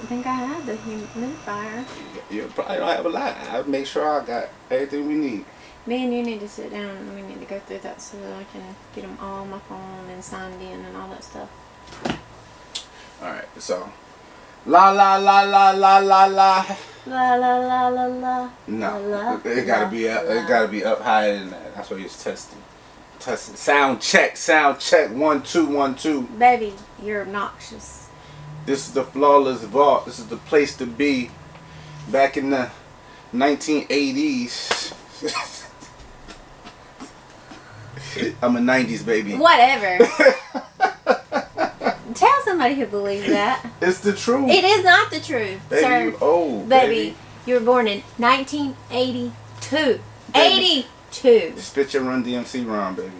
don't think I had the humidifier. You probably don't have a lot. I'll make sure I got everything we need. Me and you need to sit down and we need to go through that so that I can get them all on my phone and signed in and all that stuff. Alright, so. La la la la la la la. La la la la la. No, la, it gotta be up. It gotta be up higher than that. That's what he was testing. Testing. Sound check. Sound check. 1 2 1 2. Baby, you're obnoxious. This is the Flawless Vault. This is the place to be. Back in the 1980s. I'm a 90s baby. Whatever. Tell somebody who believes that. It's the truth. It is not the truth, Baby, sir. you old, baby. You were born in 1982. 82. Spit your Run DMC rhyme, baby.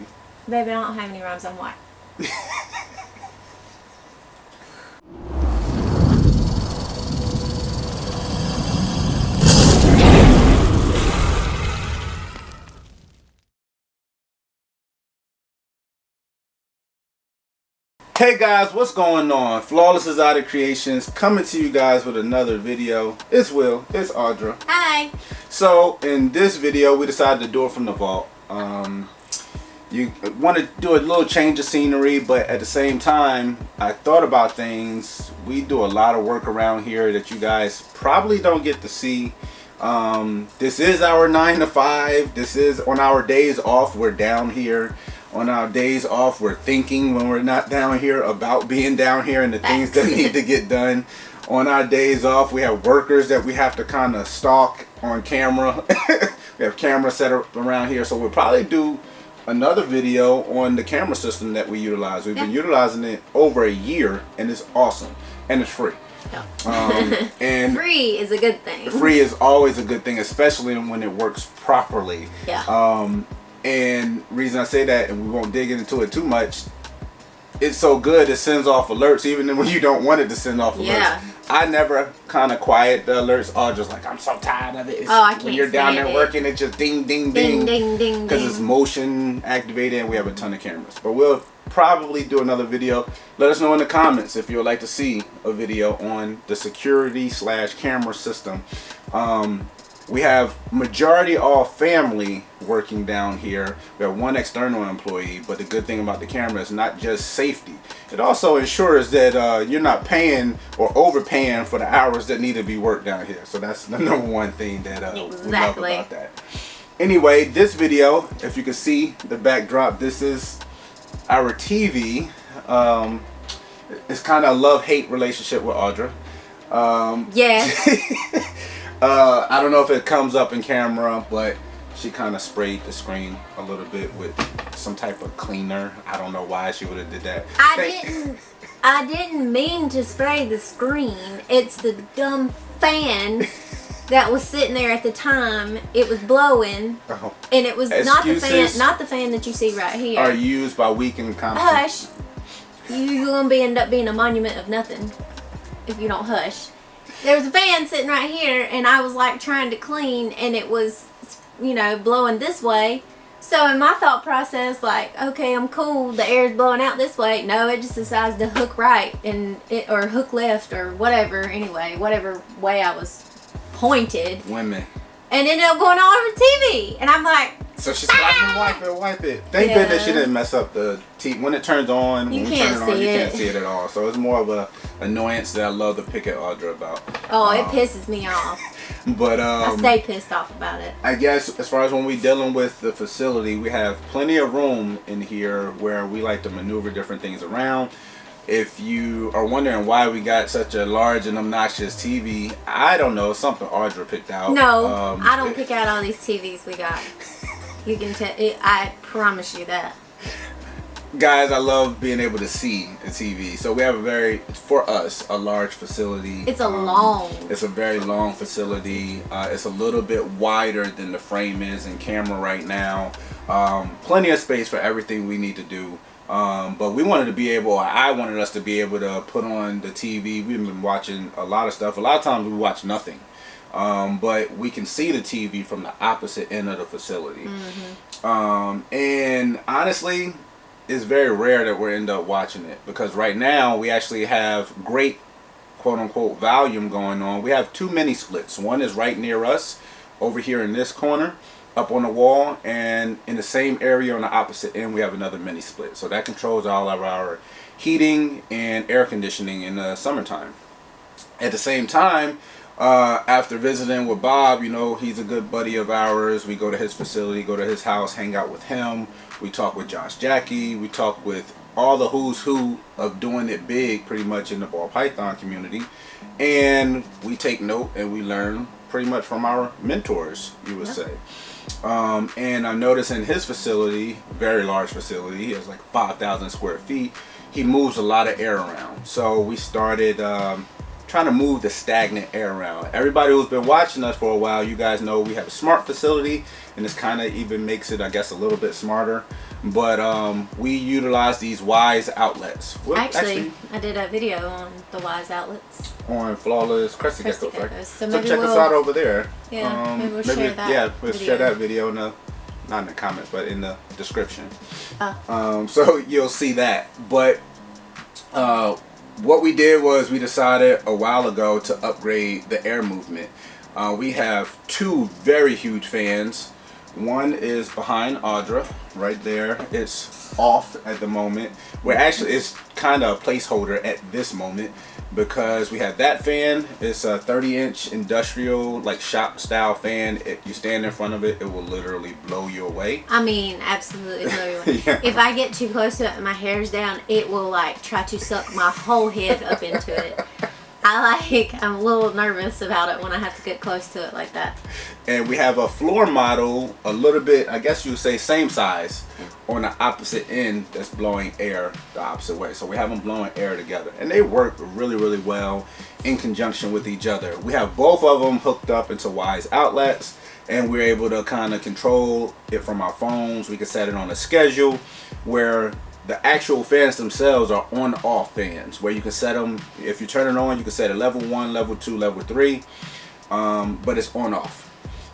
Baby, I don't have any rhymes on white. Hey guys, what's going on? Flawless Exotic Creations coming to you guys with another video. It's Will, it's Audra. Hi. So in this video we decided to do it from the vault. You want to do a little change of scenery, but at the same time I thought about things. We do a lot of work around here that you guys probably don't get to see. This is our 9 to 5. This is on our days off. We're down here. On our days off, we're thinking when we're not down here about being down here and the things that need to get done. On our days off, we have workers that we have to kind of stalk on camera. We have cameras set up around here, so we'll probably do another video on the camera system that we utilize. We've been utilizing it over a year, and it's awesome, and it's free. And free is a good thing. Free is always a good thing, especially when it works properly. Yeah. And reason I say that, and we won't dig into it too much, it's so good it sends off alerts even when you don't want it to send off alerts. Yeah. I never kind of quiet the alerts. Or just like, I'm so tired of it. I can't when you're down there working, it just ding ding ding ding ding because it's motion activated and we have a ton of cameras. But we'll probably do another video. Let us know in the comments if you would like to see a video on the security/camera system. We have majority all family working down here. We have one external employee, but the good thing about the camera is not just safety. It also ensures that you're not paying or overpaying for the hours that need to be worked down here. So that's the number one thing that we love about that. Anyway, this video, if you can see the backdrop, this is our TV. It's kind of a love-hate relationship with Audra. Yeah. I don't know if it comes up in camera, but she kind of sprayed the screen a little bit with some type of cleaner. I don't know why she would have did that. I didn't mean to spray the screen. It's the dumb fan that was sitting there at the time. It was blowing, and it was not the fan that you see right here. Are used by weak and incompetent. Hush. You're gonna end up being a monument of nothing if you don't hush. There was a fan sitting right here, and I was like trying to clean, and it was, you know, blowing this way. So in my thought process, like, okay, I'm cool, the air's blowing out this way. No, it just decides to hook right or hook left or whatever. Anyway, whatever way I was pointed. Women. And ended up going all over the TV, and I'm like, so she's like, wipe it. Thank goodness she didn't mess up the TV. When it turns on, when you turn it on, you can't see it at all. So it's more of a annoyance that I love to pick at Audra about. Oh, it pisses me off. But I stay pissed off about it. I guess as far as when we're dealing with the facility, we have plenty of room in here where we like to maneuver different things around. If you are wondering why we got such a large and obnoxious TV, I don't know. Something Audra picked out. No, I don't pick out all these TVs we got. You can tell. I promise you that. Guys, I love being able to see the TV. So we have for us, a large facility. It's It's a very long facility. It's a little bit wider than the frame is in camera right now. Plenty of space for everything we need to do. But we wanted to be able, I wanted us to be able to put on the TV. We've been watching a lot of stuff. A lot of times we watch nothing. But we can see the TV from the opposite end of the facility. And honestly, it's very rare that we end up watching it, because right now we actually have great quote unquote volume going on, we have 2 mini splits. One is right near us over here in this corner up on the wall, and in the same area on the opposite end we have another mini split. So that controls all of our heating and air conditioning in the summertime. At the same time, after visiting with Bob, you know, he's a good buddy of ours. We go to his facility, go to his house, hang out with him. We talk with Josh Jackie. We talk with all the who's who of doing it big pretty much in the ball python community. And we take note and we learn pretty much from our mentors, you would say. And I noticed in his facility, very large facility, he has like 5,000 square feet, he moves a lot of air around. So we started trying to move the stagnant air around. Everybody who's been watching us for a while, you guys know we have a smart facility, and this kind of even makes it, I guess, a little bit smarter. But we utilize these Wyze outlets. Actually, I did a video on the Wyze outlets. On flawless crested geckos, right? So check us out over there. Yeah, maybe we'll share that. Yeah, we'll share that video in the, not in the comments, but in the description. So you'll see that. But what we did was we decided a while ago to upgrade the air movement. We have 2 very huge fans. One is behind Audra, right there. It's off at the moment. We're actually, it's kind of a placeholder at this moment because we have that fan. It's a 30-inch industrial, like shop style fan. If you stand in front of it, it will literally blow you away. I mean, absolutely blow you away. Yeah. If I get too close to it and my hair's down, it will like try to suck my whole head up into it. I'm a little nervous about it when I have to get close to it like that. And we have a floor model, a little bit, I guess you would say same size, on the opposite end that's blowing air the opposite way. So we have them blowing air together. And they work really, really well in conjunction with each other. We have both of them hooked up into Wyze outlets, and we're able to kind of control it from our phones. We can set it on a schedule where the actual fans themselves are on-off fans, where you can set them, if you turn it on, you can set it level 1, level 2, level 3, but it's on-off.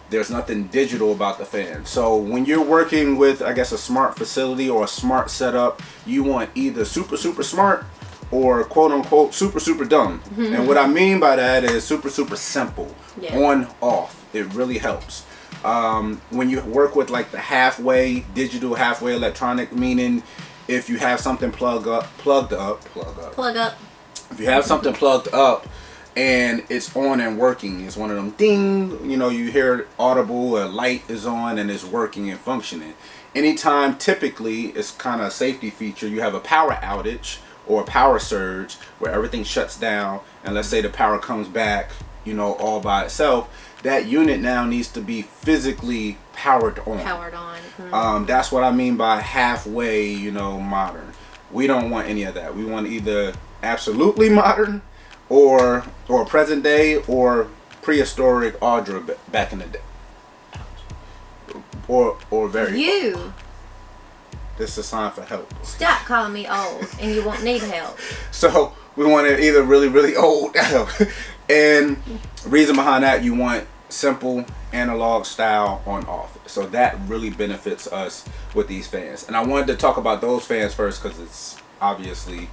There's nothing digital about the fan. So when you're working with, I guess, a smart facility or a smart setup, you want either super, super smart or quote-unquote super, super dumb. And what I mean by that is super, super simple, on-off. It really helps. When you work with like the halfway digital, halfway electronic, meaning if you have something plugged up. If you have something plugged up and it's on and working, it's one of them ding, you know, you hear audible, a light is on and it's working and functioning. Anytime, typically, it's kind of a safety feature, you have a power outage or a power surge where everything shuts down, and let's say the power comes back, you know, all by itself, that unit now needs to be physically powered on. That's what I mean by halfway, you know, modern. We don't want any of that. We want either absolutely modern or present day or prehistoric Audra back in the day. Or very you. This is a sign for help. Stop calling me old and you won't need help. So we want it either really, really old. And reason behind that, you want simple analog style on off. So that really benefits us with these fans. And I wanted to talk about those fans first because it's obviously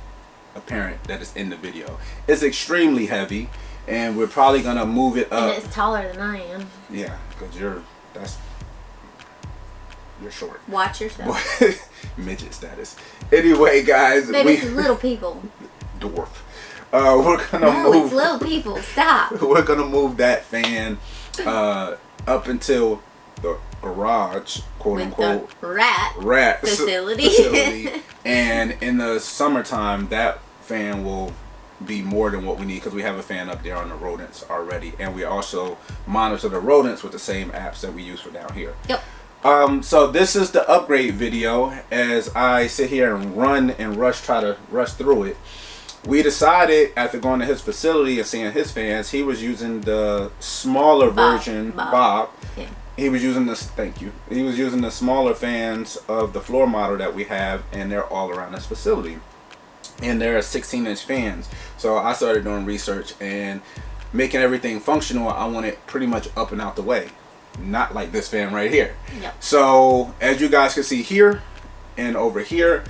apparent that it's in the video. It's extremely heavy and we're probably gonna move it up. And it's taller than I am. Yeah, because you're short. Watch yourself. Midget status. Anyway, guys, it's little people. Dwarf. We're gonna move. It's little people. Stop. We're gonna move that fan up until the garage, quote unquote, rat facility. And in the summertime, that fan will be more than what we need because we have a fan up there on the rodents already, and we also monitor the rodents with the same apps that we use for down here. Yep. So this is the upgrade video. As I sit here and try to rush through it, we decided after going to his facility and seeing his fans, he was using the smaller version, Bob. Yeah. He was using this, thank you. He was using the smaller fans of the floor model that we have, and they're all around this facility. And they're 16-inch fans. So I started doing research and making everything functional. I want it pretty much up and out the way. Not like this fan right here. Yep. So as you guys can see here and over here,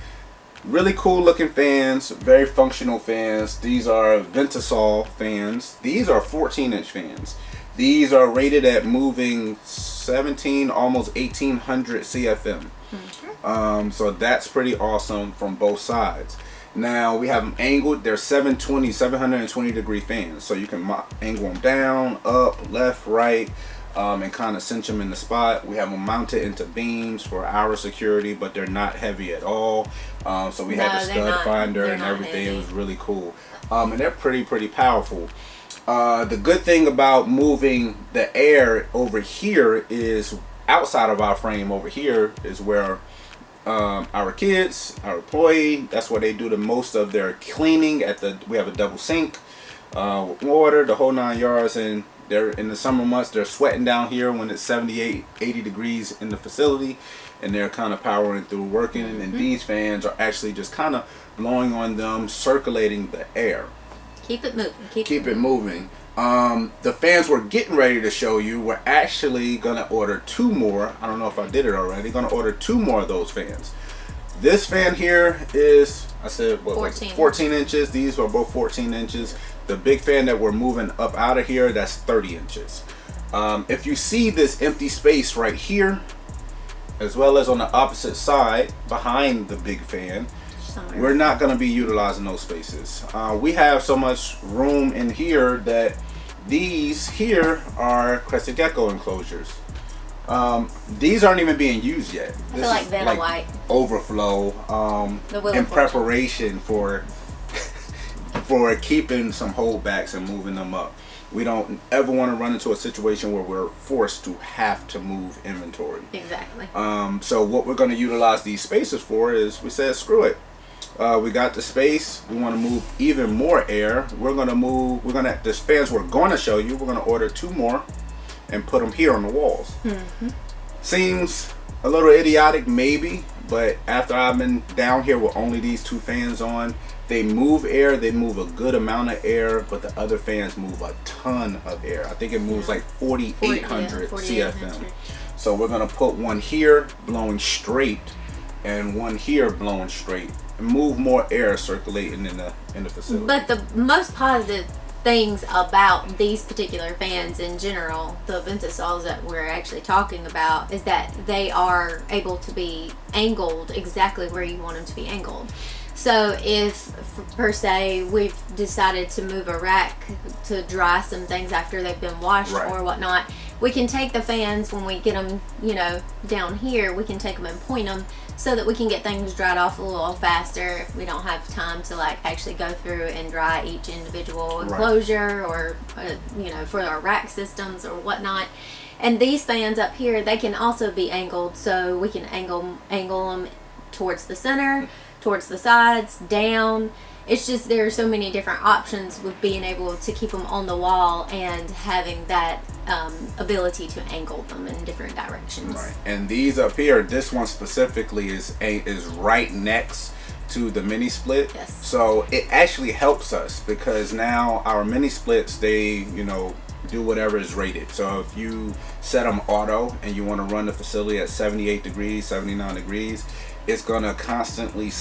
Really cool looking fans, very functional fans. These are Ventisol fans. These are 14-inch fans. These are rated at moving 17, almost 1800 CFM. So that's pretty awesome from both sides. Now we have them angled. They're 720 degree fans. So you can angle them down, up, left, right, and kind of cinch them in the spot. We have them mounted into beams for our security, but they're not heavy at all. So we had the stud finder and everything. Heavy. It was really cool. And they're pretty powerful. The good thing about moving the air over here is outside of our frame over here is where our kids, our employee, that's where they do the most of their cleaning. We have a double sink, water, the whole 9 yards, and they're in the summer months they're sweating down here when it's 78, 80 degrees in the facility, and they're kind of powering through working. And these fans are actually just kind of blowing on them, circulating the air. Keep it moving. Keep it moving. The fans we're getting ready to show you, we're actually going to order 2 more. I don't know if I did it already. Going to order 2 more of those fans. This fan here is, I said, what 14 inches. These are both 14 inches. The big fan that we're moving up out of here, that's 30 inches. If you see this empty space right here, as well as on the opposite side behind the big fan, we're not going to be utilizing those spaces. We have so much room in here that these here are crested gecko enclosures. These aren't even being used yet. I feel like Vanna White overflow in preparation for keeping some holdbacks and moving them up. We don't ever want to run into a situation where we're forced to have to move inventory. Exactly. So what we're going to utilize these spaces for is, we said, screw it. We got the space. We want to move even more air. This fans we're going to show you, we're going to order 2 more and put them here on the walls. Seems a little idiotic maybe, but after I've been down here with only these 2 fans on, they move air. They move a good amount of air, but the other fans move a ton of air. I think it moves like 4,800 CFM. So we're going to put one here blowing straight and one here blowing straight, and move more air circulating in the facility. But the most positive things about these particular fans in general, the Ventisols that we're actually talking about, is that they are able to be angled exactly where you want them to be angled. So if, per se, we've decided to move a rack to dry some things after they've been washed or whatnot, we can take the fans when we get them, down here, we can take them and point them so that we can get things dried off a little faster if we don't have time to actually go through and dry each individual enclosure or, for our rack systems or whatnot. And these fans up here, they can also be angled, so we can angle them towards the center, towards the sides, down. It's just there are so many different options with being able to keep them on the wall and having that ability to angle them in different directions. Right. And these up here, this one specifically is right next to the mini split. Yes. So it actually helps us because now our mini splits, they do whatever is rated. So if you set them auto and you want to run the facility at 78 degrees, 79 degrees, it's gonna constantly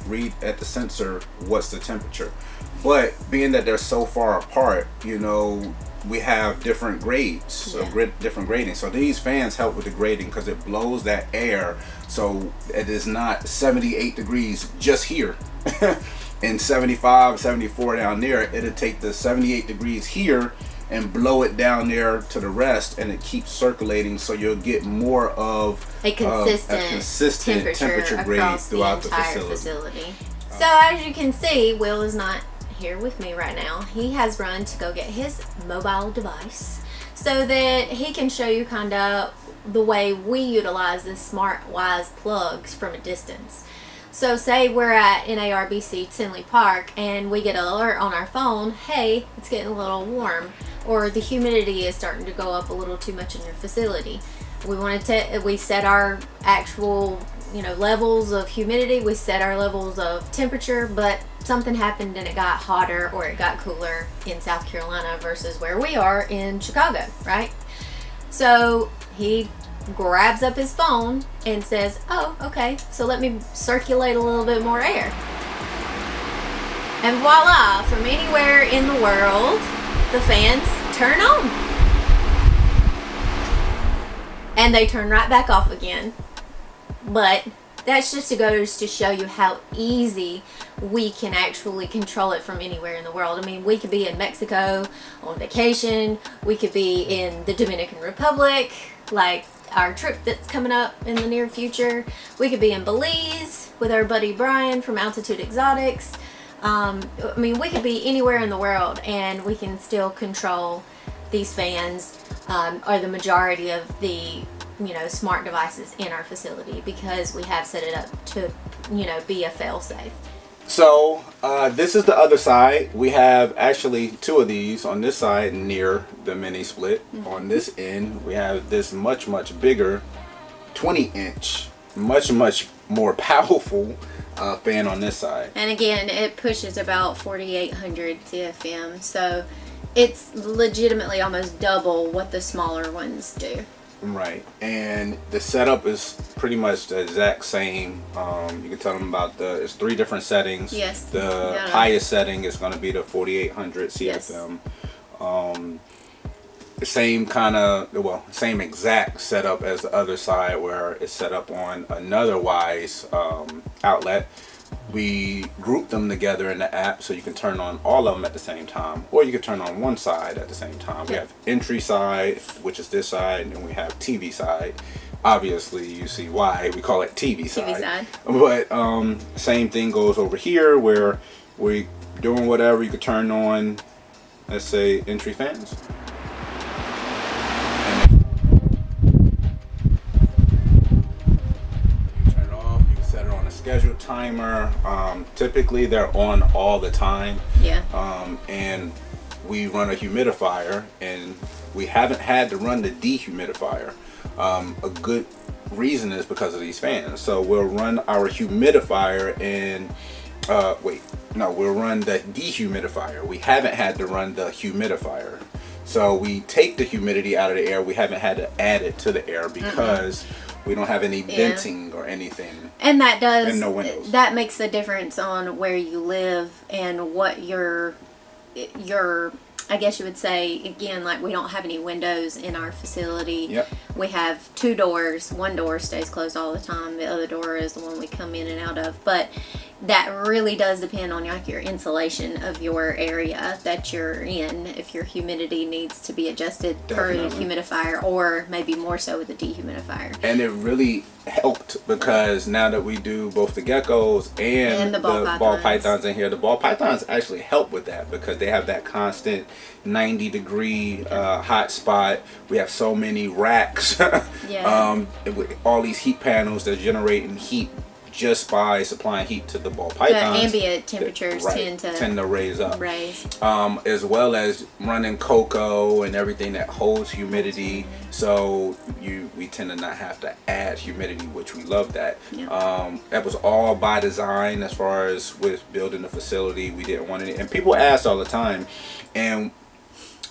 read at the sensor what's the temperature. But being that they're so far apart, we have different grades, different grading. So these fans help with the grading because it blows that air, so it is not 78 degrees just here and 75, 74 down there. It'll take the 78 degrees here and blow it down there to the rest, and it keeps circulating, so you'll get more of a consistent temperature grade throughout the entire facility. So as you can see, Will is not here with me right now. He has run to go get his mobile device so that he can show you kind of the way we utilize the smart Wyze plugs from a distance. So say we're at NARBC Tinley Park and we get an alert on our phone, hey, it's getting a little warm, or the humidity is starting to go up a little too much in your facility. We set our actual levels of humidity, we set our levels of temperature, but something happened and it got hotter or it got cooler in South Carolina versus where we are in Chicago, right? So he grabs up his phone and says, oh, okay, so let me circulate a little bit more air. And voila, from anywhere in the world, the fans turn on. And they turn right back off again. But that's just goes to show you how easy we can actually control it from anywhere in the world. I mean, we could be in Mexico on vacation. We could be in the Dominican Republic, like our trip that's coming up in the near future. We could be in Belize with our buddy Brian from Altitude Exotics. I mean, we could be anywhere in the world and we can still control these fans, or the majority of the, you know, smart devices in our facility, because we have set it up to, you know, be a fail-safe. So this is the other side. We have actually two of these on this side near the mini split. On this end, we have this much bigger 20-inch, much more powerful fan on this side. And again, it pushes about 4,800 CFM, so it's legitimately almost double what the smaller ones do. Right, and the setup is pretty much the exact same. You can tell them about it's 3 different settings. Yes. The highest setting is going to be the 4,800 CFM. Yes. The same kind of, same exact setup as the other side, where it's set up on another Wyze outlet. We group them together in the app so you can turn on all of them at the same time, or you can turn on one side at the same time. We have entry side, which is this side, and we have TV side. Obviously, you see why we call it TV side. But same thing goes over here, where we're doing whatever. You could turn on, let's say, entry fans. Scheduled timer. Typically they're on all the time. Yeah. And we run a humidifier, and we haven't had to run the dehumidifier. A good reason is because of these fans. So we'll run our humidifier and we'll run the dehumidifier. We haven't had to run the humidifier. So we take the humidity out of the air. We haven't had to add it to the air because we don't have any venting or anything. And that does, and no windows. That makes a difference on where you live and what your I guess you would say, again, like we don't have any windows in our facility. Yep. We have 2 doors. One door stays closed all the time. The other door is the one we come in and out of. But that really does depend on like your insulation of your area that you're in, if your humidity needs to be adjusted per the humidifier, or maybe more so with the dehumidifier. And it really helped, because now that we do both the geckos and the ball pythons in here, the ball pythons actually help with that, because they have that constant 90-degree hot spot. We have so many racks. With all these heat panels that are generating heat just by supplying heat to the ball pythons. The ambient temperatures tend to raise up. As well as running cocoa and everything that holds humidity. So we tend to not have to add humidity, which we love that. That was all by design. As far as with building the facility, we didn't want it. And people ask all the time, and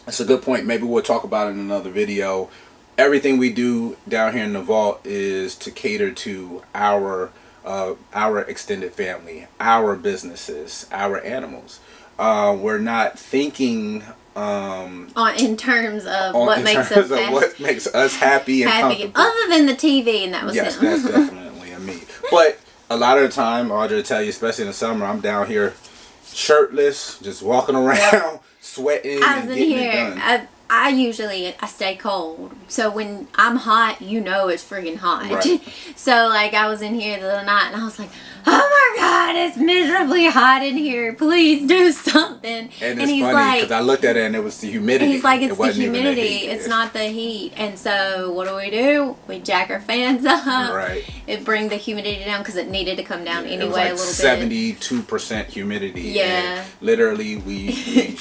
it's a good point. Maybe we'll talk about it in another video. Everything we do down here in the vault is to cater to our extended family, our businesses, our animals. We're not thinking in terms of what makes us happy and comfortable. Other than the TV, and that was yes, that's definitely a me. But a lot of the time, Audrey will tell you, especially in the summer, I'm down here shirtless, just walking around, sweating, and getting it done. I usually stay cold, so when I'm hot, you know it's freaking hot. Right. So like I was in here the other night and I was like, oh my god, it's miserably hot in here, please do something. And it's funny because I looked at it and it was the humidity. He's like, it's the humidity, it's not the heat. And so what do? We jack our fans up. Right. It bring the humidity down, because it needed to come down anyway. It was like a little bit. 72% humidity. Yeah. And literally we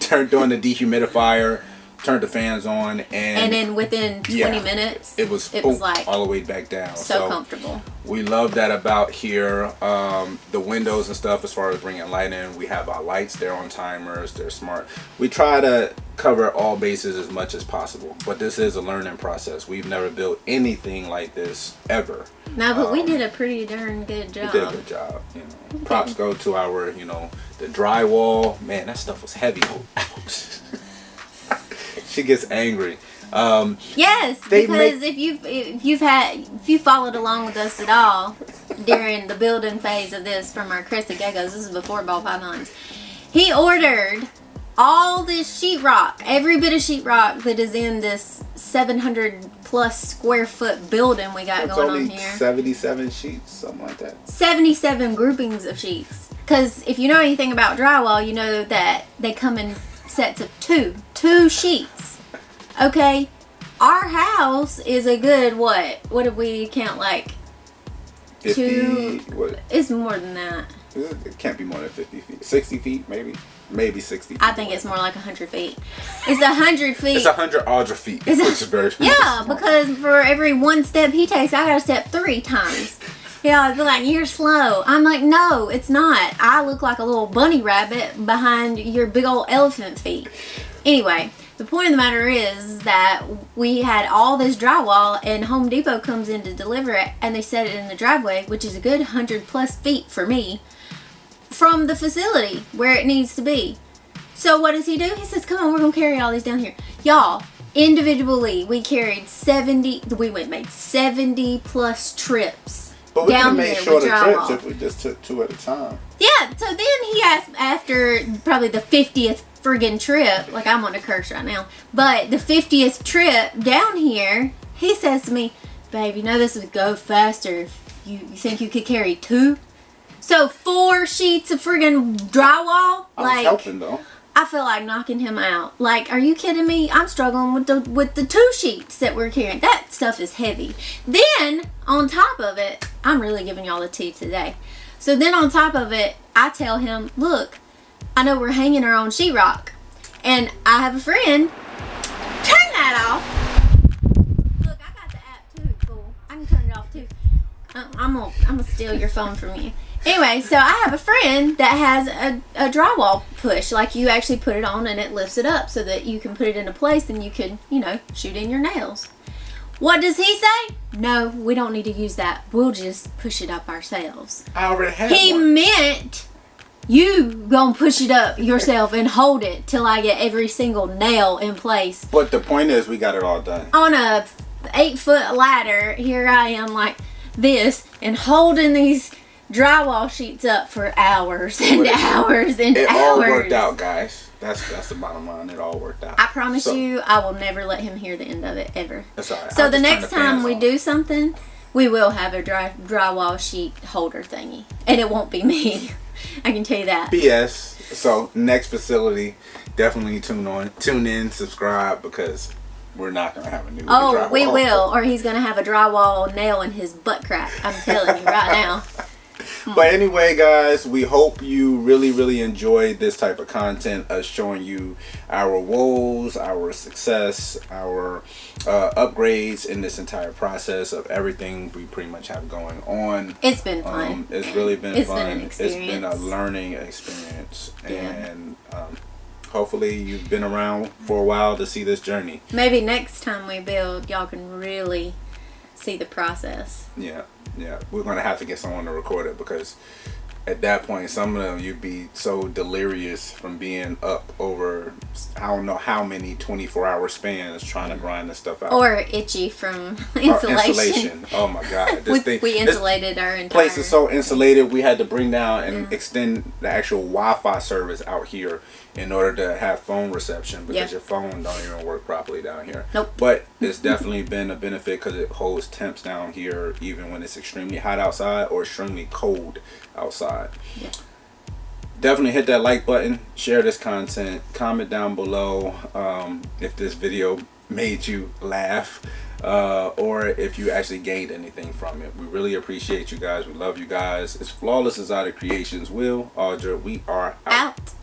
turned on the dehumidifier, turned the fans on, and then within 20 minutes, it was like all the way back down. So comfortable. We love that about here. The windows and stuff, as far as bringing light in, we have our lights. They're on timers. They're smart. We try to cover all bases as much as possible, but this is a learning process. We've never built anything like this ever. No, but we did a pretty darn good job. We did a good job. You know, props go to our, you know, the drywall. Man, that stuff was heavy. Ouch. She gets angry. Yes, because if you followed along with us at all during the building phase of this from our crested geckos, this is before ball pythons, he ordered all this sheetrock, every bit of sheetrock that is in this 700 plus square foot building we got going on here. 77 sheets, something like that. 77 groupings of sheets. Because if you know anything about drywall, you know that they come in sets of two sheets. Okay, our house is a good what did we count, like 50, what? It's more than that. It can't be more than 50 feet. 60 feet, maybe 60 feet. I think it's more like 100 feet. It's 100 feet. It's 100 Audra feet, which is very yeah, because for every one step he takes, I gotta step 3 times. Yeah, they're like, you're slow. I'm like, no, it's not. I look like a little bunny rabbit behind your big old elephant feet. Anyway, the point of the matter is that we had all this drywall, and Home Depot comes in to deliver it, and they set it in the driveway, which is a good 100 plus feet for me, from the facility where it needs to be. So what does he do? He says, come on, we're going to carry all these down here. Y'all, individually, we carried 70, we made 70 plus trips. But we could have down made here shorter with trips drywall. if we just took 2 at a time. Yeah, so then he asked, after probably the 50th friggin' trip, like I'm on a curse right now, but the 50th trip down here, he says to me, babe, you know this would go faster if you think you could carry 2? So 4 sheets of friggin' drywall? I was helping though. I feel like knocking him out. Like, are you kidding me? I'm struggling with the 2 sheets that we're carrying. That stuff is heavy. Then, on top of it, I'm really giving y'all the tea today. So then on top of it, I tell him, look, I know we're hanging our own sheetrock. And I have a friend. Turn that off. Look, I got the app too, fool. I can turn it off too. I'm gonna steal your phone from you. Anyway, so I have a friend that has a drywall push. Like, you actually put it on and it lifts it up so that you can put it into place and you can, you know, shoot in your nails. What does he say? No, we don't need to use that. We'll just push it up ourselves. I already had He one. meant you gonna push it up yourself and hold it till I get every single nail in place. But the point is, we got it all done. On a 8-foot ladder, here I am like this and holding these drywall sheets up for hours and hours and hours. It all worked out, guys. That's the bottom line. It all worked out. I promise you, I will never let him hear the end of it, ever. That's all right. So I'll the just turn next the time fans we on. do something, we will have a drywall sheet holder thingy. And it won't be me. I can tell you that. BS. So next facility, definitely tune in, subscribe, because we're not gonna have a new drywall. We will, or he's gonna have a drywall nail in his butt crack. I'm telling you right now. But anyway, guys, we hope you really enjoyed this type of content, us showing you our woes, our success, our upgrades in this entire process of everything we pretty much have going on. It's been fun. It's really been It's fun. been an experience. It's been a learning experience. Yeah. And hopefully you've been around for a while to see this journey. Maybe next time we build, y'all can really see the process. Yeah. We're going to have to get someone to record it, because at that point, some of them, you'd be so delirious from being up over, I don't know how many 24-hour spans trying to grind this stuff out. Or itchy from insulation. Oh my God. We insulated our entire place is so insulated, we had to bring down and extend the actual Wi-Fi service out here in order to have phone reception, because your phone don't even work properly down here. Nope. But it's definitely been a benefit because it holds temps down here even when it's extremely hot outside or extremely cold outside. Yeah. Definitely hit that like button, share this content, comment down below if this video made you laugh or if you actually gained anything from it. We really appreciate you guys. We love you guys. It's Flawless Exotic Creations. Will, Audra, we are out.